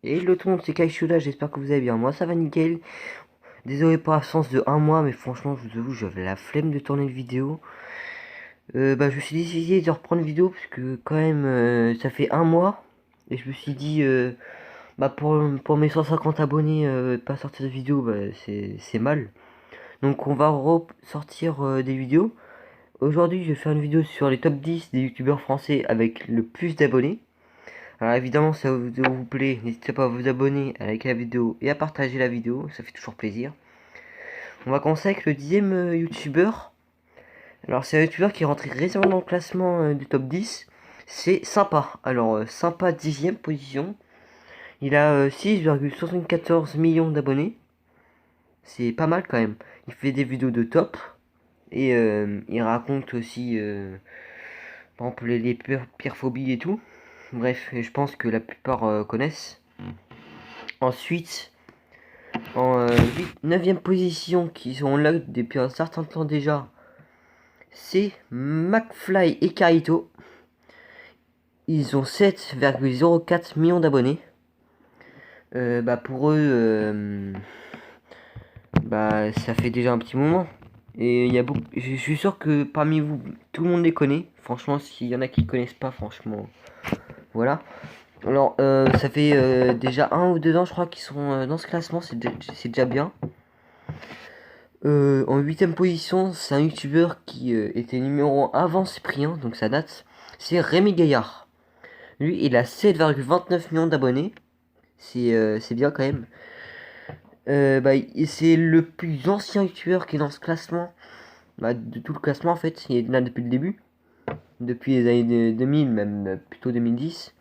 Et le tout le monde, c'est Kaishuda, j'espère que vous allez bien. Moi ça va nickel. Désolé pour l'absence de un mois, mais franchement, je vous avoue, j'avais la flemme de tourner une vidéo. Je me suis décidé de reprendre une vidéo parce que quand même, ça fait un mois. Et je me suis dit, pour mes 150 abonnés, pas sortir de vidéo, c'est mal. Donc on va ressortir des vidéos. Aujourd'hui, je vais faire une vidéo sur les top 10 des youtubeurs français avec le plus d'abonnés. Alors évidemment, si la vidéo vous plaît, n'hésitez pas à vous abonner, à liker la vidéo et à partager la vidéo, ça fait toujours plaisir. On va commencer avec le 10ème youtubeur. Alors c'est un youtubeur qui est rentré récemment dans le classement du top 10. C'est Sympa. Alors Sympa 10ème position. Il a 6,74 millions d'abonnés. C'est pas mal quand même. Il fait des vidéos de top. Et il raconte aussi par exemple les pires phobies et tout. Bref, je pense que la plupart connaissent. Ensuite, en 9ème position, qui sont là depuis un certain temps déjà, c'est McFly et Carito. Ils ont 7,04 millions d'abonnés. Pour eux, ça fait déjà un petit moment. Et il y a beaucoup, je suis sûr que parmi vous, tout le monde les connaît. Franchement, s'il y en a qui ne connaissent pas, franchement, voilà. Alors, ça fait déjà 1 ou 2 ans, je crois, qu'ils sont dans ce classement. C'est déjà bien. En 8ème position, c'est un youtubeur qui était numéro 1 avant Cyprien, donc ça date. C'est Rémi Gaillard. Lui, il a 7,29 millions d'abonnés. C'est bien quand même. C'est le plus ancien youtubeur qui est dans ce classement. De tout le classement en fait. Il est là depuis le début. Depuis les années 2000, même plutôt 2010.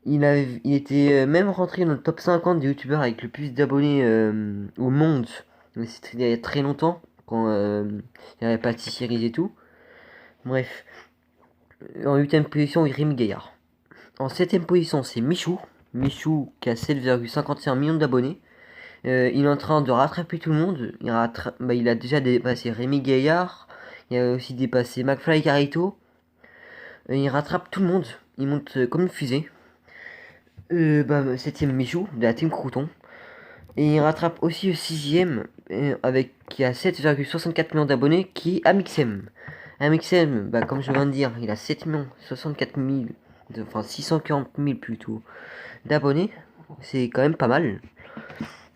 Il était même rentré dans le top 50 des youtubeurs avec le plus d'abonnés au monde. C'était il y a très longtemps, quand il n'y avait pas de séries et tout. Bref, en 8ème position, Rémi Gaillard. En 7ème position, c'est Michou. Michou qui a 7,51 millions d'abonnés. Il est en train de rattraper tout le monde. Il a déjà dépassé Rémi Gaillard. Il a aussi dépassé McFly et Carito. Il rattrape tout le monde. Il monte comme une fusée. 7ème Michou de la team Crouton. Et il rattrape aussi le 6ème qui a 7,64 millions d'abonnés, qui est Amixem. Amixem, comme je viens de dire, il a 7 millions 64 000, enfin 640 000 plutôt, d'abonnés. C'est quand même pas mal.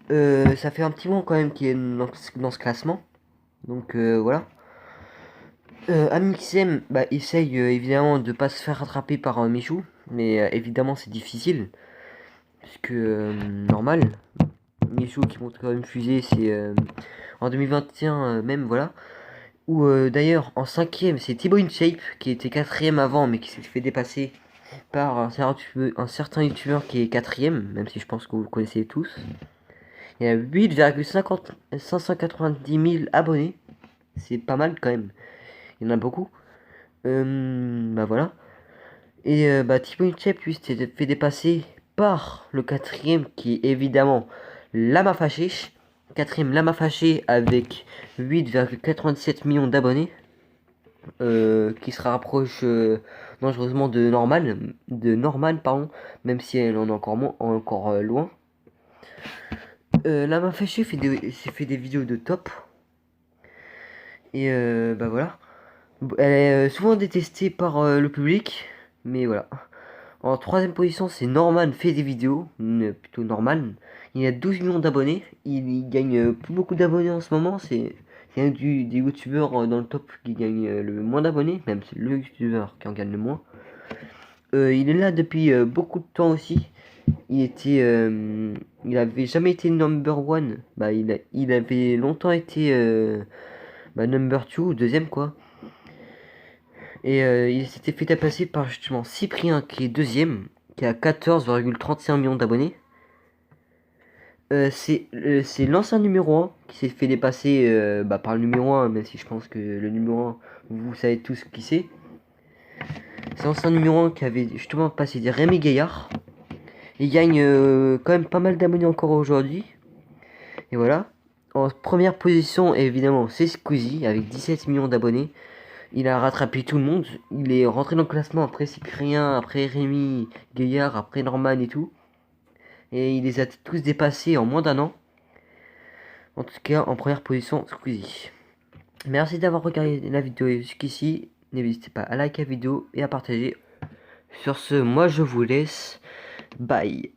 Ça fait un petit moment quand même qu'il est dans ce classement. Donc voilà. Amixem essaye évidemment de pas se faire rattraper par Michou. Mais évidemment c'est difficile. Puisque normal. Michou qui monte quand même fusée, c'est en 2021 même, voilà. Ou d'ailleurs en 5ème, c'est Thibaut InShape qui était 4ème avant, mais qui s'est fait dépasser par un certain youtubeur qui est 4ème, même si je pense que vous le connaissez tous. Il a 8,590 000 abonnés, c'est pas mal quand même. Il y en a beaucoup. Voilà. Et Thibaut InShape, lui, s'était fait dépasser par le 4ème qui est évidemment Lama Fâché. 4ème Lama Fâché avec 8,97 millions d'abonnés. Qui se rapproche dangereusement de Norman, pardon, même si elle en est encore loin. Lama Fâché s'est fait des vidéos de top. Et voilà. Elle est souvent détestée par le public. Mais voilà. En 3ème position, c'est Norman fait des vidéos. Plutôt Norman. Il a 12 millions d'abonnés. Il gagne plus beaucoup d'abonnés en ce moment. C'est un des youtubeurs dans le top qui gagne le moins d'abonnés. Même c'est le youtubeur qui en gagne le moins. Il est là depuis beaucoup de temps aussi. Il avait jamais été number one. Il avait longtemps été number two, deuxième quoi. Et il s'était fait dépasser par justement Cyprien qui est deuxième, qui a 14,31 millions d'abonnés. C'est l'ancien numéro 1 qui s'est fait dépasser par le numéro 1, même si je pense que le numéro 1, vous savez tous qui c'est. C'est l'ancien numéro 1 qui avait justement passé des Rémi Gaillard. Il gagne quand même pas mal d'abonnés encore aujourd'hui. Et voilà. En première position, évidemment, c'est Squeezie avec 17 millions d'abonnés. Il a rattrapé tout le monde. Il est rentré dans le classement après Cyprien, après Rémi Gaillard, après Norman et tout. Et il les a tous dépassés en moins d'un an. En tout cas, en première position, Squeezie. Merci d'avoir regardé la vidéo jusqu'ici. N'hésitez pas à liker la vidéo et à partager. Sur ce, moi je vous laisse. Bye.